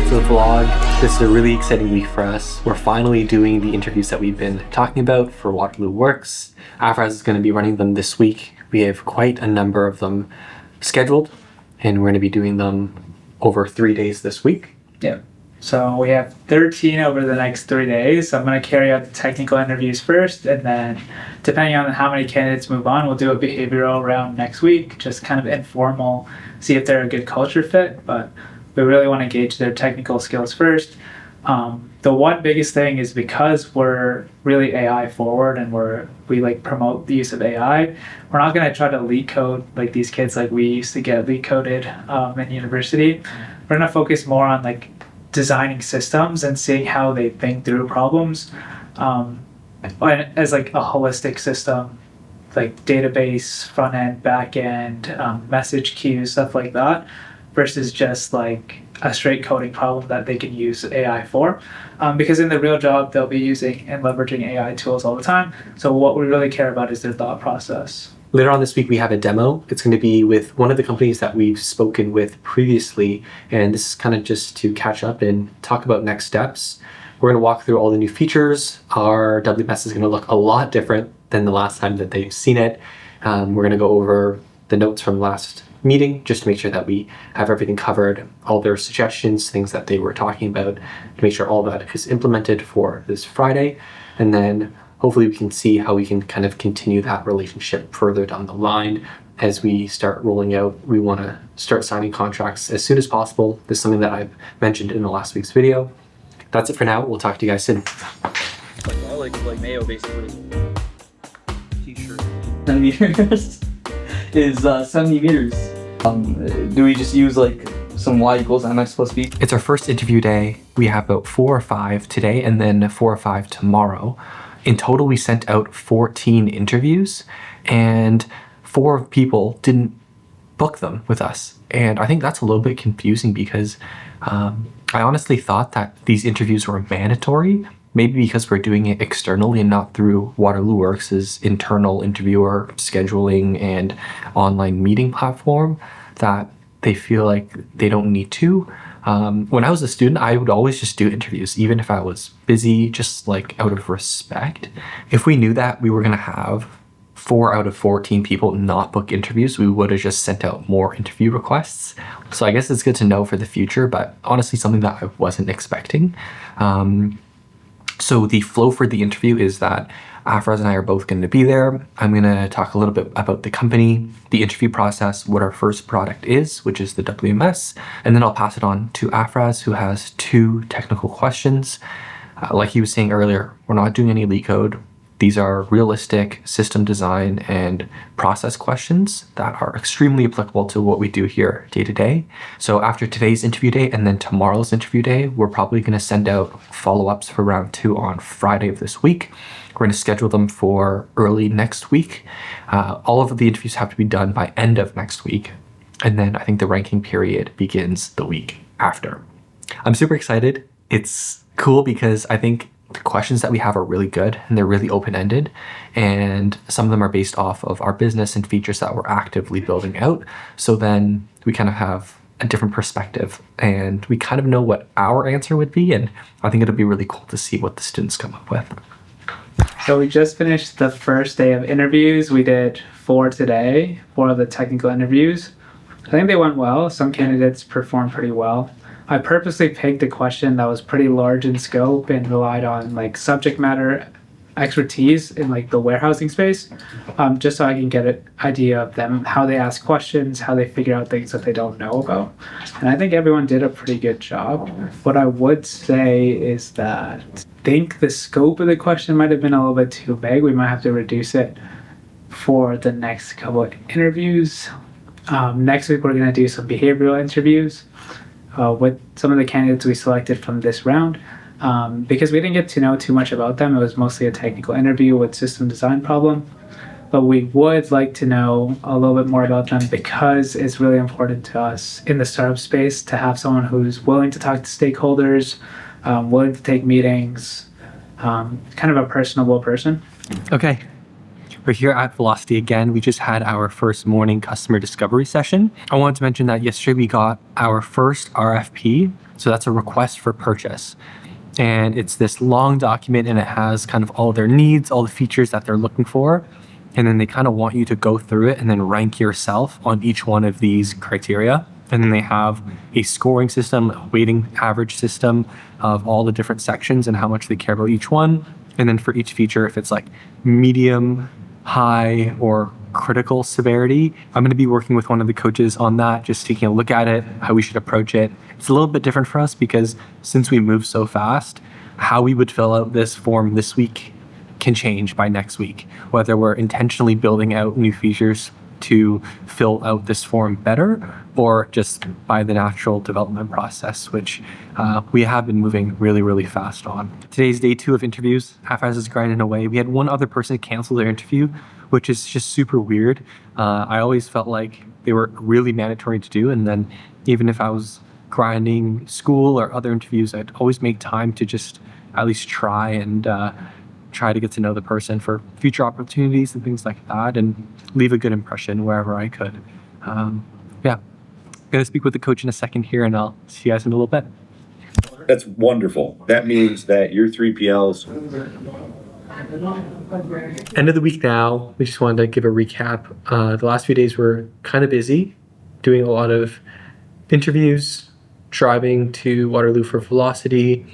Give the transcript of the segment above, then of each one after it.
to the vlog. This is a really exciting week for us. We're finally doing the interviews that we've been talking about for Waterloo Works. Afraz is going to be running them this week. We have quite a number of them scheduled, and we're going to be doing them over 3 days this week. Yeah. So we have 13 over the next 3 days. I'm going to carry out the technical interviews first, and then depending on how many candidates move on, we'll do a behavioral round next week, just kind of informal, see if they're a good culture fit. But we really want to gauge their technical skills first. The one biggest thing is because we're really AI forward and we promote the use of AI, we're not going to try to leak code like these kids like we used to get leak coded in university. We're going to focus more on designing systems and seeing how they think through problems as a holistic system, like database, front end, back end, message queues, stuff like that, versus just a straight coding problem that they can use AI for. Because in the real job, they'll be using and leveraging AI tools all the time. So what we really care about is their thought process. Later on this week, we have a demo. It's going to be with one of the companies that we've spoken with previously, and this is kind of just to catch up and talk about next steps. We're going to walk through all the new features. Our WMS is going to look a lot different than the last time that they've seen it. We're going to go over the notes from last meeting just to make sure that we have everything covered, all their suggestions, things that they were talking about, to make sure all that is implemented for this Friday. And then hopefully we can see how we can kind of continue that relationship further down the line as we start rolling out. We want to start signing contracts as soon as possible. This is something that I've mentioned in the last week's video. That's it for now. We'll talk to you guys soon. Like mayo, basically. T-shirt. Centimeters is 70 meters. Do we just use some y equals mx plus b? It's our first interview day. We have about 4 or 5 today and then 4 or 5 tomorrow. In total, we sent out 14 interviews and 4 people didn't book them with us. And I think that's a little bit confusing because I honestly thought that these interviews were mandatory, maybe because we're doing it externally and not through Waterloo Works' internal interviewer scheduling and online meeting platform, that they feel like they don't need to. When I was a student, I would always just do interviews, even if I was busy, just out of respect. If we knew that we were going to have 4 out of 14 people not book interviews, we would have just sent out more interview requests. So I guess it's good to know for the future, but honestly, something that I wasn't expecting. So the flow for the interview is that Afraz and I are both going to be there. I'm going to talk a little bit about the company, the interview process, what our first product is, which is the WMS, and then I'll pass it on to Afraz, who has 2 technical questions. Like he was saying earlier, we're not doing any leak code. These are realistic system design and process questions that are extremely applicable to what we do here day to day. So after today's interview day and then tomorrow's interview day, we're probably going to send out follow-ups for round 2 on Friday of this week. We're going to schedule them for early next week. All of the interviews have to be done by end of next week. And then I think the ranking period begins the week after. I'm super excited. It's cool because I think the questions that we have are really good and they're really open-ended, and some of them are based off of our business and features that we're actively building out. So then we kind of have a different perspective and we kind of know what our answer would be, and I think it'll be really cool to see what the students come up with. So we just finished the first day of interviews. We did 4 today, 4 of the technical interviews. I think they went well. Some candidates performed pretty well. I purposely picked a question that was pretty large in scope and relied on subject matter expertise in the warehousing space, just so I can get an idea of them, how they ask questions, how they figure out things that they don't know about. And I think everyone did a pretty good job. What I would say is that I think the scope of the question might have been a little bit too vague. We might have to reduce it for the next couple of interviews. Next week, we're going to do some behavioral interviews with some of the candidates we selected from this round. Because we didn't get to know too much about them. It was mostly a technical interview with system design problem. But we would like to know a little bit more about them because it's really important to us in the startup space to have someone who's willing to talk to stakeholders, willing to take meetings, kind of a personable person. Okay. We're here at Velocity again. We just had our first morning customer discovery session. I wanted to mention that yesterday we got our first RFP So that's a request for purchase. And it's this long document, and it has kind of all their needs, all the features that they're looking for. And then they kind of want you to go through it and then rank yourself on each one of these criteria. And then they have a scoring system, a weighting average system of all the different sections and how much they care about each one. And then for each feature, if it's like medium, high, or critical severity, I'm going to be working with one of the coaches on that, just taking a look at it, how we should approach it. It's a little bit different for us because since we move so fast, how we would fill out this form this week can change by next week, whether we're intentionally building out new features to fill out this form better or just by the natural development process, which we have been moving really, really fast on. Today's day 2 of interviews. Half-As is grinding away. We had one other person cancel their interview, which is just super weird. I always felt like they were really mandatory to do. And then even if I was grinding school or other interviews, I'd always make time to just at least try and try to get to know the person for future opportunities and things like that and leave a good impression wherever I could. Yeah, I'm going to speak with the coach in a second here, and I'll see you guys in a little bit. That's wonderful. That means that your 3PLs. End of the week now. We just wanted to give a recap. The last few days were kind of busy, doing a lot of interviews, driving to Waterloo for Velocity,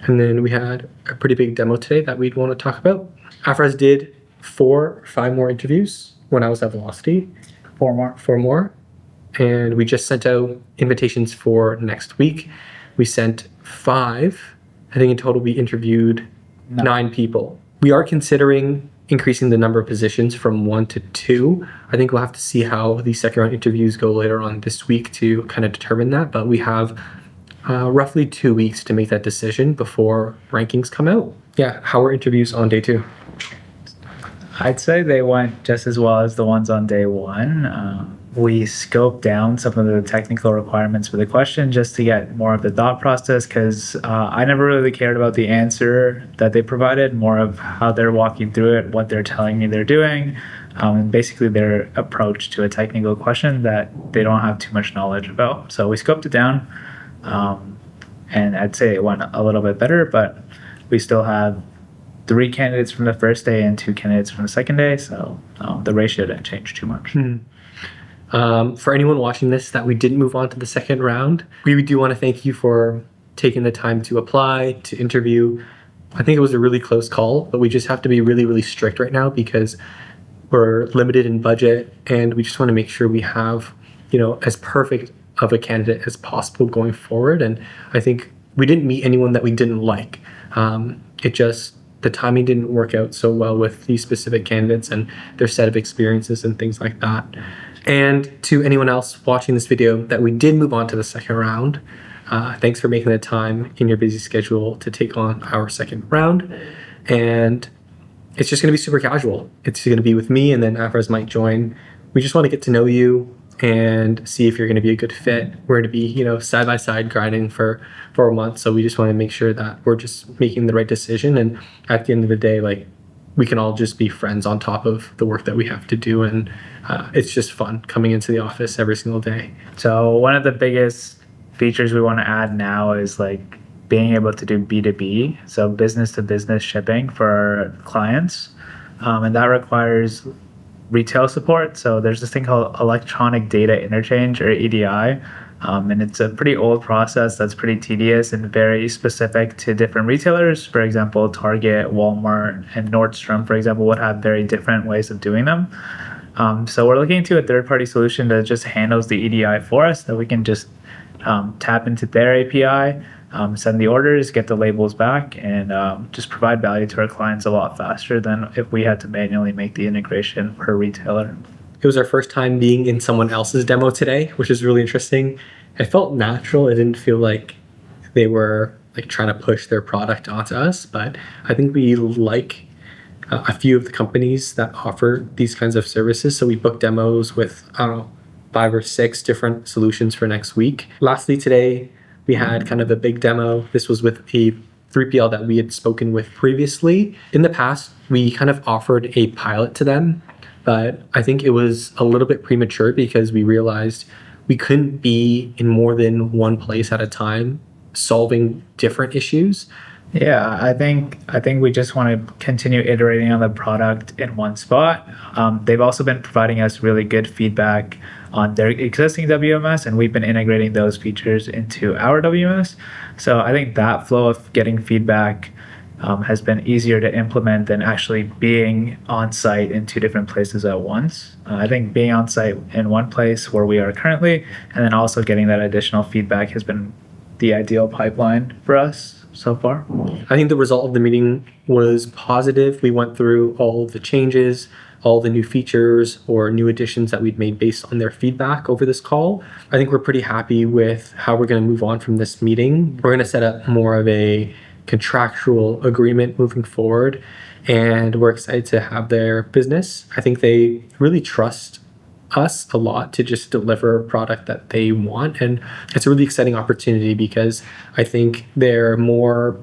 and then we had a pretty big demo today that we'd want to talk about. Afras did 4 or 5 more interviews when I was at Velocity. 4 more. 4 more. And we just sent out invitations for next week. We sent 5. I think in total we interviewed 9 people. We are considering increasing the number of positions from 1 to 2. I think we'll have to see how the second round interviews go later on this week to kind of determine that. But we have roughly 2 weeks to make that decision before rankings come out. Yeah, how were interviews on day 2? I'd say they went just as well as the ones on day 1. We scoped down some of the technical requirements for the question just to get more of the thought process because I never really cared about the answer that they provided, more of how they're walking through it, what they're telling me they're doing, and basically their approach to a technical question that they don't have too much knowledge about. So we scoped it down, and I'd say it went a little bit better, but we still have 3 candidates from the first day and 2 candidates from the second day, so the ratio didn't change too much. For anyone watching this that we didn't move on to the second round, we do want to thank you for taking the time to apply, to interview. I think it was a really close call, but we just have to be really, really strict right now because we're limited in budget and we just want to make sure we have, as perfect of a candidate as possible going forward. And I think we didn't meet anyone that we didn't like. The timing didn't work out so well with these specific candidates and their set of experiences and things like that. And to anyone else watching this video that we did move on to the second round, thanks for making the time in your busy schedule to take on our second round. And it's just going to be super casual. It's going to be with me and then Afras might join. We just want to get to know you and see if you're going to be a good fit. We're going to be, side by side grinding for a month. So we just want to make sure that we're just making the right decision. And at the end of the day, we can all just be friends on top of the work that we have to do. And it's just fun coming into the office every single day. So one of the biggest features we want to add now is being able to do B2B, so business to business shipping for our clients. And that requires retail support. So there's this thing called electronic data interchange, or EDI. And it's a pretty old process that's pretty tedious and very specific to different retailers. For example, Target, Walmart, and Nordstrom, for example, would have very different ways of doing them. So we're looking into a third-party solution that just handles the EDI for us, that we can just tap into their API, send the orders, get the labels back, and just provide value to our clients a lot faster than if we had to manually make the integration per retailer. It was our first time being in someone else's demo today, which is really interesting. It felt natural. It didn't feel like they were trying to push their product onto us, but I think we like a few of the companies that offer these kinds of services. So we booked demos with, 5 or 6 different solutions for next week. Lastly, today we had kind of a big demo. This was with a 3PL that we had spoken with previously. In the past, we kind of offered a pilot to them, but I think it was a little bit premature because we realized we couldn't be in more than one place at a time solving different issues. Yeah, I think we just want to continue iterating on the product in one spot. They've also been providing us really good feedback on their existing WMS, and we've been integrating those features into our WMS. So I think that flow of getting feedback has been easier to implement than actually being on site in two different places at once. I think being on site in one place where we are currently, and then also getting that additional feedback has been the ideal pipeline for us so far. I think the result of the meeting was positive. We went through all of the changes, all the new features or new additions that we'd made based on their feedback over this call. I think we're pretty happy with how we're going to move on from this meeting. We're going to set up more of a contractual agreement moving forward, and we're excited to have their business. I think they really trust us a lot to just deliver a product that they want, and it's a really exciting opportunity because I think they're more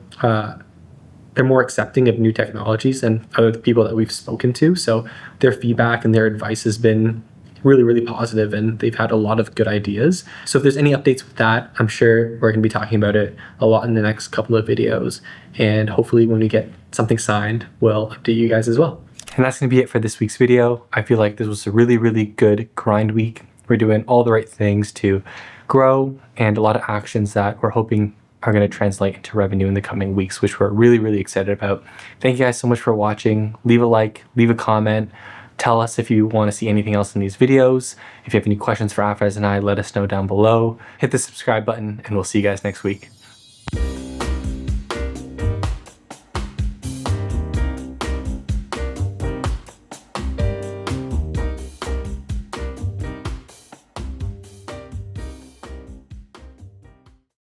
accepting of new technologies than other people that we've spoken to. So their feedback and their advice has been really positive, and they've had a lot of good ideas. So if there's any updates with that, I'm sure we're going to be talking about it a lot in the next couple of videos, and hopefully when we get something signed, we'll update you guys as well. And that's going to be it for this week's video. I feel like this was a really good grind week. We're doing all the right things to grow, and a lot of actions that we're hoping are going to translate into revenue in the coming weeks, which we're really excited about. Thank you guys so much for watching. Leave a like, leave a comment. Tell us if you want to see anything else in these videos. If you have any questions for Afrez and I, let us know down below. Hit the subscribe button, and we'll see you guys next week.